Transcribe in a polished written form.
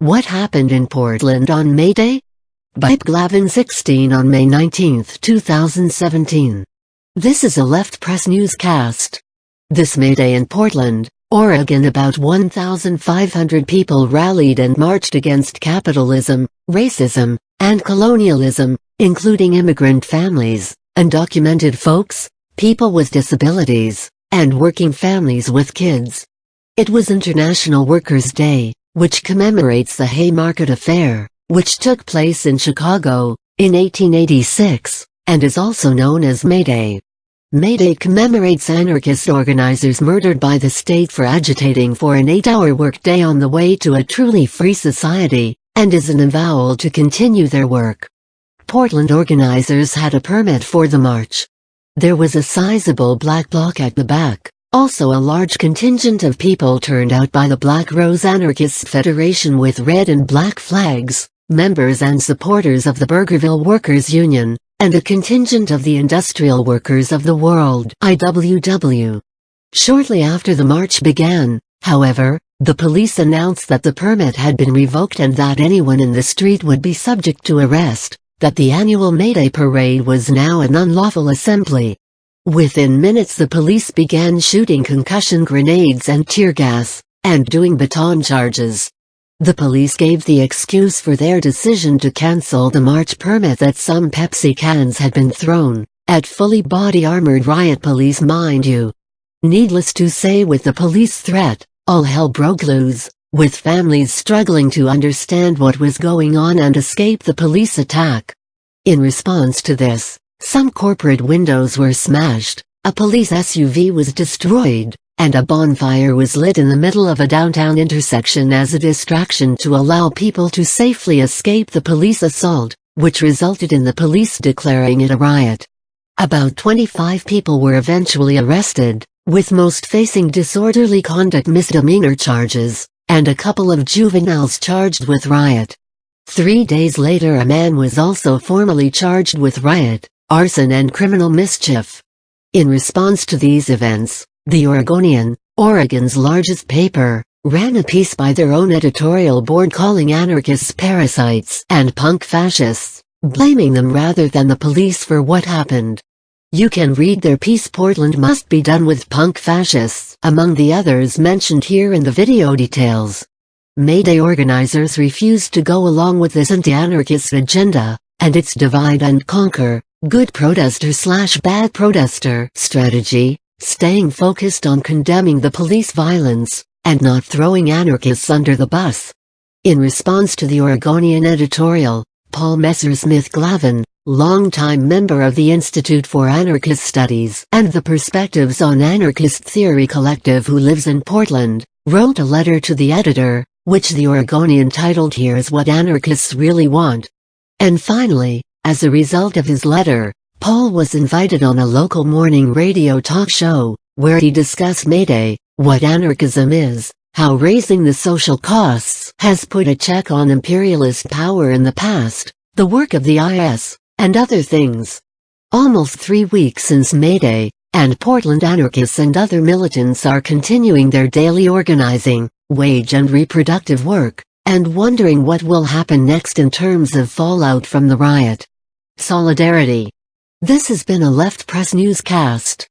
What happened in Portland on May Day? By Glavin 16 on May 19, 2017. This is a Left Press newscast. This May Day in Portland, Oregon, about 1,500 people rallied and marched against capitalism, racism, and colonialism, including immigrant families, undocumented folks, people with disabilities, and working families with kids. It was International Workers' Day, which commemorates the Haymarket Affair, which took place in Chicago, in 1886, and is also known as May Day. May Day commemorates anarchist organizers murdered by the state for agitating for an 8-hour workday on the way to a truly free society, and is an avowal to continue their work. Portland organizers had a permit for the march. There was a sizable black bloc at the back. Also a large contingent of people turned out by the Black Rose Anarchist Federation with red and black flags, members and supporters of the Burgerville Workers Union, and a contingent of the Industrial Workers of the World (IWW). Shortly after the march began, however, the police announced that the permit had been revoked and that anyone in the street would be subject to arrest, that the annual May Day parade was now an unlawful assembly. Within minutes the police began shooting concussion grenades and tear gas, and doing baton charges. The police gave the excuse for their decision to cancel the march permit that some Pepsi cans had been thrown, at fully body-armored riot police, mind you. Needless to say, with the police threat, all hell broke loose, with families struggling to understand what was going on and escape the police attack. In response to this, some corporate windows were smashed, a police SUV was destroyed, and a bonfire was lit in the middle of a downtown intersection as a distraction to allow people to safely escape the police assault, which resulted in the police declaring it a riot. About 25 people were eventually arrested, with most facing disorderly conduct misdemeanor charges, and a couple of juveniles charged with riot. 3 days later a man was also formally charged with riot, arson and criminal mischief. In response to these events, the Oregonian, Oregon's largest paper, ran a piece by their own editorial board calling anarchists parasites and punk fascists, blaming them rather than the police for what happened. You can read their piece "Portland must be done with punk fascists," among the others mentioned here in the video details. May Day organizers refused to go along with this anti-anarchist agenda, and its divide and conquer, good protester/bad protester strategy, staying focused on condemning the police violence, and not throwing anarchists under the bus. In response to the Oregonian editorial, Paul Messersmith Glavin, longtime member of the Institute for Anarchist Studies and the Perspectives on Anarchist Theory Collective, who lives in Portland, wrote a letter to the editor, which the Oregonian titled "Here's What Anarchists Really Want." And finally, as a result of his letter, Paul was invited on a local morning radio talk show, where he discussed May Day, what anarchism is, how raising the social costs has put a check on imperialist power in the past, the work of the IS, and other things. Almost 3 weeks since May Day, and Portland anarchists and other militants are continuing their daily organizing, wage and reproductive work, and wondering what will happen next in terms of fallout from the riot. Solidarity. This has been a Left Press newscast.